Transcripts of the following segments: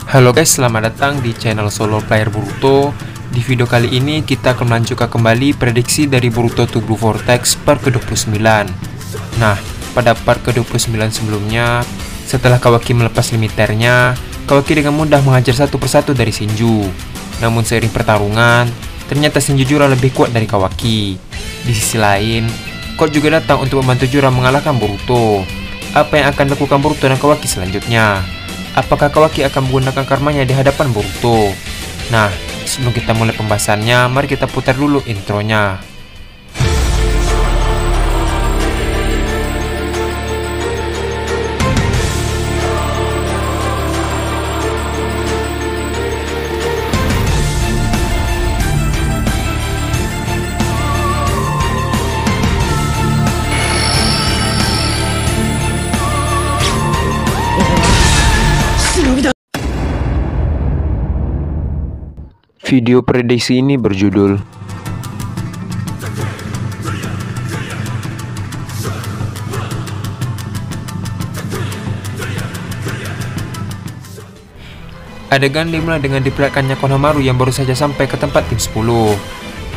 Halo guys, selamat datang di channel Solo Player Boruto. Di video kali ini kita akan melanjutkan kembali prediksi dari Boruto to Blue Vortex part ke-29. Nah, pada part ke-29 sebelumnya, setelah Kawaki melepas limiternya, Kawaki dengan mudah mengajar satu persatu dari Shinju. Namun seiring pertarungan, ternyata Shinju Jura lebih kuat dari Kawaki. Di sisi lain, Code juga datang untuk membantu Jura mengalahkan Boruto. Apa yang akan dilakukan Boruto dan Kawaki selanjutnya? Apakah Kawaki akan menggunakan karmanya di hadapan Boruto? Nah, sebelum kita mulai pembahasannya, mari kita putar dulu intronya. Video prediksi ini berjudul adegan dimulai dengan diperlihatkannya Konohamaru yang baru saja sampai ke tempat tim 10.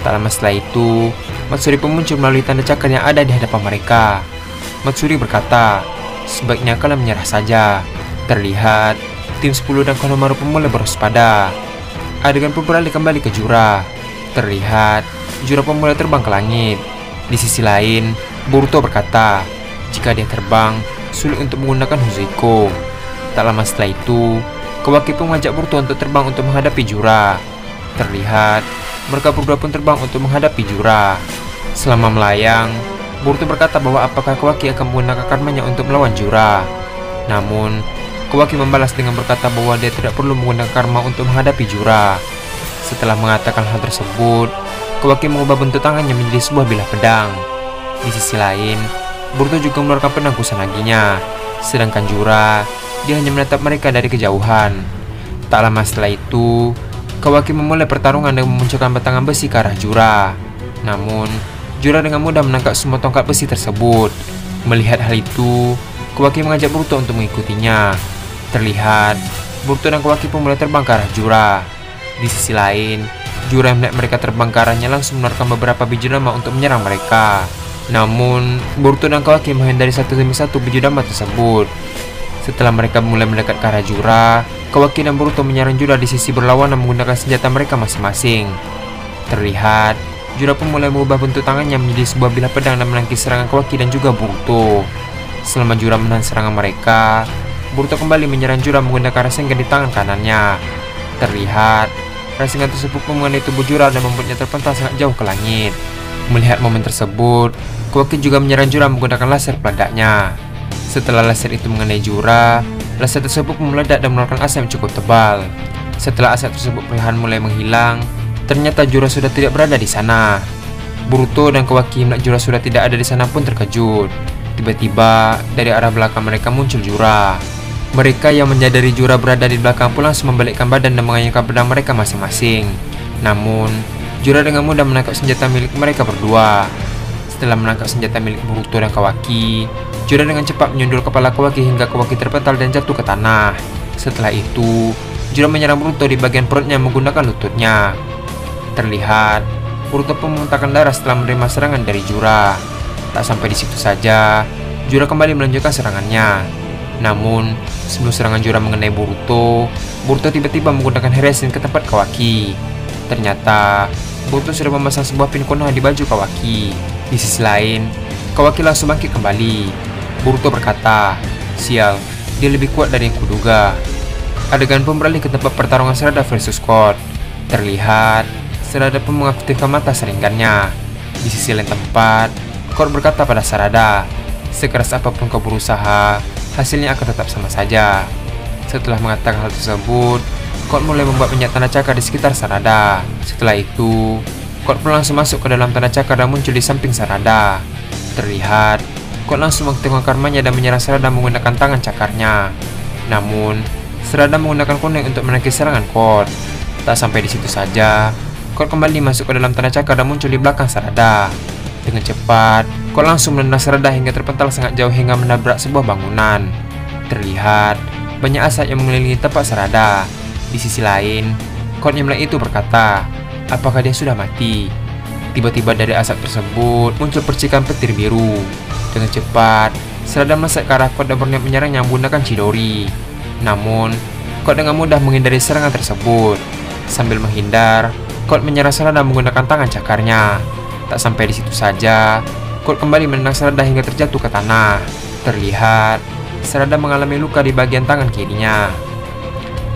Tak lama setelah itu, Matsuri pun muncul melalui tanda cakar yang ada di hadapan mereka. Matsuri berkata, "Sebaiknya kalian menyerah saja." Terlihat, tim 10 dan Konohamaru pun mulai berwaspada. Adegan pun beralih kembali ke Jura. Terlihat, Jura pun mulai terbang ke langit. Di sisi lain, Boruto berkata, jika dia terbang, sulit untuk menggunakan Huzuiko. Tak lama setelah itu, Kawaki pun mengajak Boruto untuk terbang untuk menghadapi Jura. Terlihat, mereka berdua pun terbang untuk menghadapi Jura. Selama melayang, Boruto berkata bahwa apakah Kawaki akan menggunakan karmanya untuk melawan Jura. Namun, Kawaki membalas dengan berkata bahwa dia tidak perlu menggunakan karma untuk menghadapi Jura. Setelah mengatakan hal tersebut, Kawaki mengubah bentuk tangannya menjadi sebuah bilah pedang. Di sisi lain, Boruto juga mengeluarkan pedang Kusanaginya. Sedangkan Jura, dia hanya menatap mereka dari kejauhan. Tak lama setelah itu, Kawaki memulai pertarungan dengan memunculkan batangan besi ke arah Jura. Namun, Jura dengan mudah menangkap semua tongkat besi tersebut. Melihat hal itu, Kawaki mengajak Boruto untuk mengikutinya. Terlihat, Boruto dan Kawaki pun mulai terbang ke arah Jura. Di sisi lain, Jura yang melihat mereka terbang ke arahnya langsung mengeluarkan beberapa biju dama untuk menyerang mereka. Namun, Boruto dan Kawaki menghindari satu demi satu biju dama tersebut. Setelah mereka mulai mendekat ke arah Jura, Kawaki dan Boruto menyerang Jura di sisi berlawanan menggunakan senjata mereka masing-masing. Terlihat, Jura pun mulai mengubah bentuk tangannya menjadi sebuah bilah pedang dan menangkis serangan Kawaki dan juga Boruto. Selama Jura menahan serangan mereka, Boruto kembali menyerang Jura menggunakan Rasengan di tangan kanannya. Terlihat, Rasengan tersebut mengenai tubuh Jura dan membuatnya terpental sangat jauh ke langit. Melihat momen tersebut, Kawaki juga menyerang Jura menggunakan laser peledaknya. Setelah laser itu mengenai Jura, laser tersebut meledak dan mengeluarkan asap yang cukup tebal. Setelah asap tersebut perlahan mulai menghilang, ternyata Jura sudah tidak berada di sana. Boruto dan Kawaki melihat Jura sudah tidak ada di sana pun terkejut. Tiba-tiba, dari arah belakang mereka muncul Jura. Mereka yang menyadari Jura berada di belakang pun langsung membalikkan badan dan mengayunkan pedang mereka masing-masing. Namun, Jura dengan mudah menangkap senjata milik mereka berdua. Setelah menangkap senjata milik Boruto dan Kawaki, Jura dengan cepat menyundul kepala Kawaki hingga Kawaki terpental dan jatuh ke tanah. Setelah itu, Jura menyerang Boruto di bagian perutnya menggunakan lututnya. Terlihat, Boruto pun memuntahkan darah setelah menerima serangan dari Jura. Tak sampai di situ saja, Jura kembali melanjutkan serangannya. Namun, sebelum serangan Jura mengenai Boruto, Boruto tiba-tiba menggunakan Hiraisen ke tempat Kawaki. Ternyata, Boruto sudah memasang sebuah pin Konoha di baju Kawaki. Di sisi lain, Kawaki langsung bangkit kembali. Boruto berkata, "Sial, dia lebih kuat dari yang kuduga." Adegan pun beralih ke tempat pertarungan Sarada versus Code. Terlihat, Sarada pun mengaktifkan mata Sharingannya. Di sisi lain tempat, Code berkata pada Sarada, "Sekeras apapun kau berusaha, hasilnya akan tetap sama saja." Setelah mengatakan hal tersebut, Code mulai membuat banyak tanda cakar di sekitar Sarada. Setelah itu, Code pun langsung masuk ke dalam tanda cakar dan muncul di samping Sarada. Terlihat, Code langsung mengaktifkan karmanya dan menyerang Sarada menggunakan tangan cakarnya. Namun, Sarada menggunakan kuning untuk menangkis serangan Code. Tak sampai di situ saja, Code kembali masuk ke dalam tanda cakar dan muncul di belakang Sarada. Dengan cepat, Code langsung menendang Sarada hingga terpental sangat jauh hingga menabrak sebuah bangunan. Terlihat, banyak asap yang mengelilingi tempat Sarada. Di sisi lain, Court yang melihat itu berkata, apakah dia sudah mati? Tiba-tiba dari asap tersebut muncul percikan petir biru. Dengan cepat, Sarada melesat ke arah Court dan berniat menyerangnya menggunakan Chidori. Namun, Court dengan mudah menghindari serangan tersebut. Sambil menghindar, Court menyerang Sarada menggunakan tangan cakarnya. Tak sampai di situ saja, Court kembali menendang Sarada hingga terjatuh ke tanah. Terlihat, Sarada mengalami luka di bagian tangan kirinya.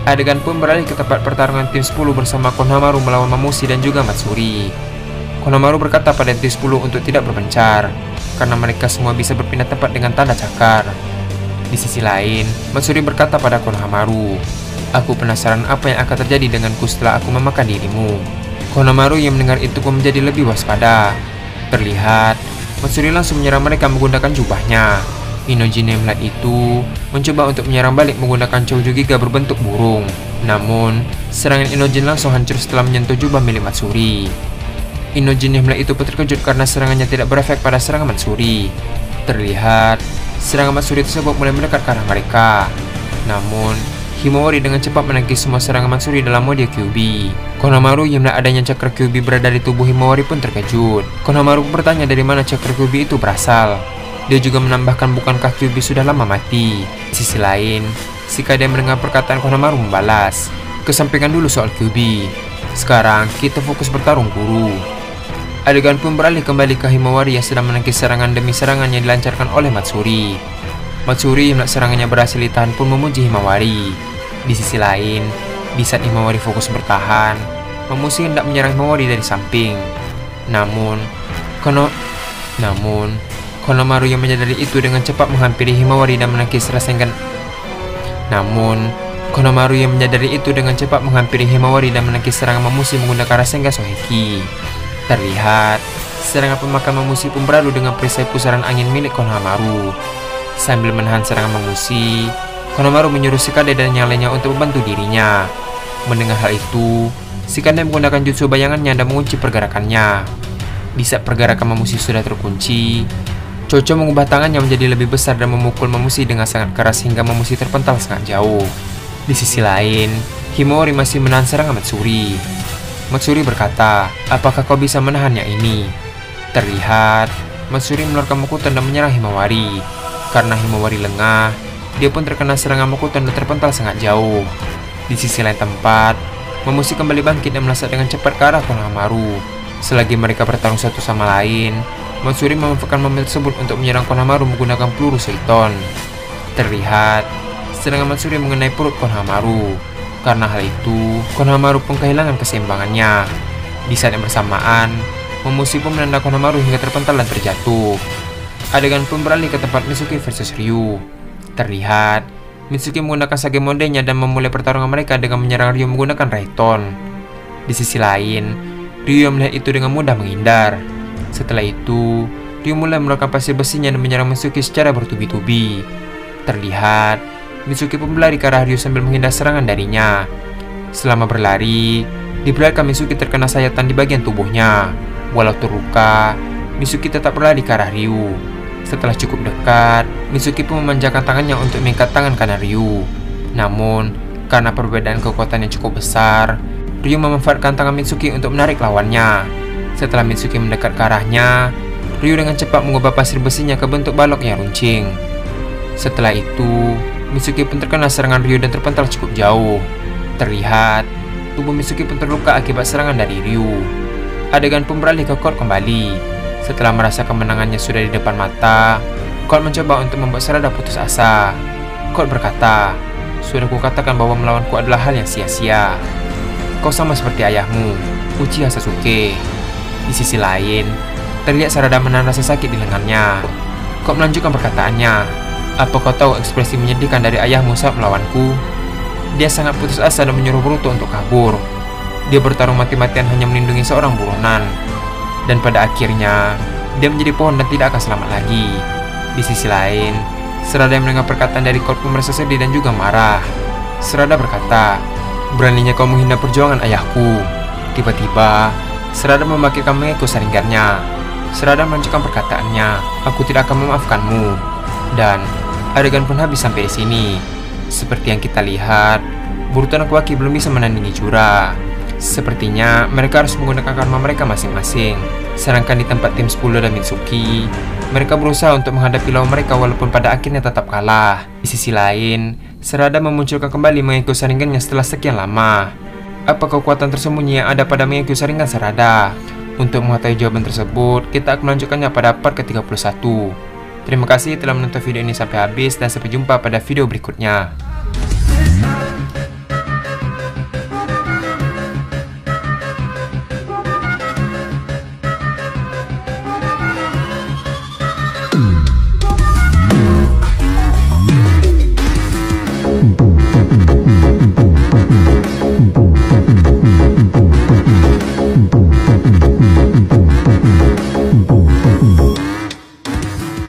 Adegan pun beralih ke tempat pertarungan tim 10 bersama Konohamaru melawan Mamushi dan juga Matsuri. Konohamaru berkata pada tim 10 untuk tidak berpencar, karena mereka semua bisa berpindah tempat dengan tanda cakar. Di sisi lain, Matsuri berkata pada Konohamaru, aku penasaran apa yang akan terjadi denganku setelah aku memakan dirimu. Konohamaru yang mendengar itu pun menjadi lebih waspada. Terlihat, Matsuri langsung menyerang mereka menggunakan jubahnya. Inojin yang melihat itu mencoba untuk menyerang balik menggunakan Choujou Giga berbentuk burung. Namun, serangan Inojin langsung hancur setelah menyentuh jubah milik Matsuri. Inojin yang melihat itu pun terkejut karena serangannya tidak berefek pada serangan Matsuri. Terlihat, serangan Matsuri tersebut mulai mendekat ke arah mereka. Namun, Himawari dengan cepat menangkis semua serangan Matsuri dalam mode Kyuubi. Konohamaru yang melihat adanya cakra Kyuubi berada di tubuh Himawari pun terkejut. Konohamaru bertanya dari mana cakra Kyuubi itu berasal. Dia juga menambahkan bukankah Kyuubi sudah lama mati. Di sisi lain, Shikade mendengar perkataan Konohamaru membalas, kesampingkan dulu soal Kyuubi. Sekarang kita fokus bertarung guru. Adegan pun beralih kembali ke Himawari yang sedang menangkis serangan demi serangan yang dilancarkan oleh Matsuri. Matsuri yang melihat serangannya berhasil ditahan pun memuji Himawari. Di sisi lain, di saat Himawari fokus bertahan, Mamushi hendak menyerang Himawari dari samping. Namun Konohamaru yang menyadari itu dengan cepat menghampiri Himawari dan menangkis Rasengan. Serangan Mamushi menggunakan Rasengan Soheki. Terlihat, serangan pemakan Mamushi pun beradu dengan perisai pusaran angin milik Konohamaru. Sambil menahan serangan Mamushi, Konohamaru menyuruh Shikade dan yang lainnya untuk membantu dirinya. Mendengar hal itu, Shikade menggunakan jutsu bayangannya dan mengunci pergerakannya. Di saat pergerakan Mamushi sudah terkunci, Chocho mengubah tangannya menjadi lebih besar dan memukul Mamushi dengan sangat keras hingga Mamushi terpental sangat jauh. Di sisi lain, Himawari masih menahan serangan Matsuri. Matsuri berkata, apakah kau bisa menahannya ini? Terlihat, Matsuri mengeluarkan Mokuton dan menyerang Himawari. Karena Himawari lengah, dia pun terkena serangan Mokuton dan terpental sangat jauh. Di sisi lain tempat, Mamushi kembali bangkit dan melesat dengan cepat ke arah Konohamaru. Selagi mereka bertarung satu sama lain, Matsuri memanfaatkan momen tersebut untuk menyerang Konohamaru menggunakan peluru Seiton. Terlihat, serangan Matsuri mengenai perut Konohamaru. Karena hal itu, Konohamaru pun kehilangan keseimbangannya. Di saat yang bersamaan, Mamushi pun menendang Konohamaru hingga terpental dan terjatuh. Adegan pun beralih ke tempat Mitsuki versus Ryu. Terlihat, Mitsuki menggunakan Sage Mondenya dan memulai pertarungan mereka dengan menyerang Ryu menggunakan Raiton. Di sisi lain, Ryu yang melihat itu dengan mudah menghindar. Setelah itu, Ryu mulai mengeluarkan pasir besinya dan menyerang Mitsuki secara bertubi-tubi. Terlihat, Mitsuki pun berlari ke arah Ryu sambil menghindar serangan darinya. Selama berlari, diperlihatkan Mitsuki terkena sayatan di bagian tubuhnya. Walau terluka, Mitsuki tetap berlari ke arah Ryu. Setelah cukup dekat, Mitsuki pun memanjangkan tangannya untuk mengikat tangan kanan Ryu. Namun, karena perbedaan kekuatan yang cukup besar, Ryu memanfaatkan tangan Mitsuki untuk menarik lawannya. Setelah Mitsuki mendekat ke arahnya, Ryu dengan cepat mengubah pasir besinya ke bentuk balok yang runcing. Setelah itu, Mitsuki pun terkena serangan Ryu dan terpental cukup jauh. Terlihat, tubuh Mitsuki pun terluka akibat serangan dari Ryu. Adegan pun beralih ke Court kembali. Setelah merasa kemenangannya sudah di depan mata, Court mencoba untuk membuat Sarada putus asa. Court berkata, sudah kukatakan bahwa melawanku adalah hal yang sia-sia. Kau sama seperti ayahmu, Uchiha Sasuke. Di sisi lain, terlihat Sarada menahan rasa sakit di lengannya. Court melanjutkan perkataannya, apa kau tahu ekspresi menyedihkan dari ayahmu saat melawanku? Dia sangat putus asa dan menyuruh Boruto untuk kabur. Dia bertarung mati-matian hanya melindungi seorang buronan. Dan pada akhirnya, dia menjadi pohon dan tidak akan selamat lagi. Di sisi lain, Sarada yang mendengar perkataan dari Court pun merasa sedih dan juga marah. Sarada berkata, beraninya kau menghina perjuangan ayahku. Tiba-tiba, Sarada membangkitkan mengeko saringannya. Sarada melanjutkan perkataannya, aku tidak akan memaafkanmu. Dan adegan pun habis sampai di sini. Seperti yang kita lihat, Boruto dan Kawaki belum bisa menandingi Jura. Sepertinya mereka harus menggunakan karma mereka masing-masing. Sedangkan di tempat tim 10 dan Mitsuki, mereka berusaha untuk menghadapi lawan mereka walaupun pada akhirnya tetap kalah. Di sisi lain, Sarada memunculkan kembali Mangekyo Sharingan-nya setelah sekian lama. Apa kekuatan tersembunyi yang ada pada Mangekyo Sharingan Sarada? Untuk mengetahui jawaban tersebut, kita akan melanjutkannya pada part ke-31. Terima kasih telah menonton video ini sampai habis dan sampai jumpa pada video berikutnya.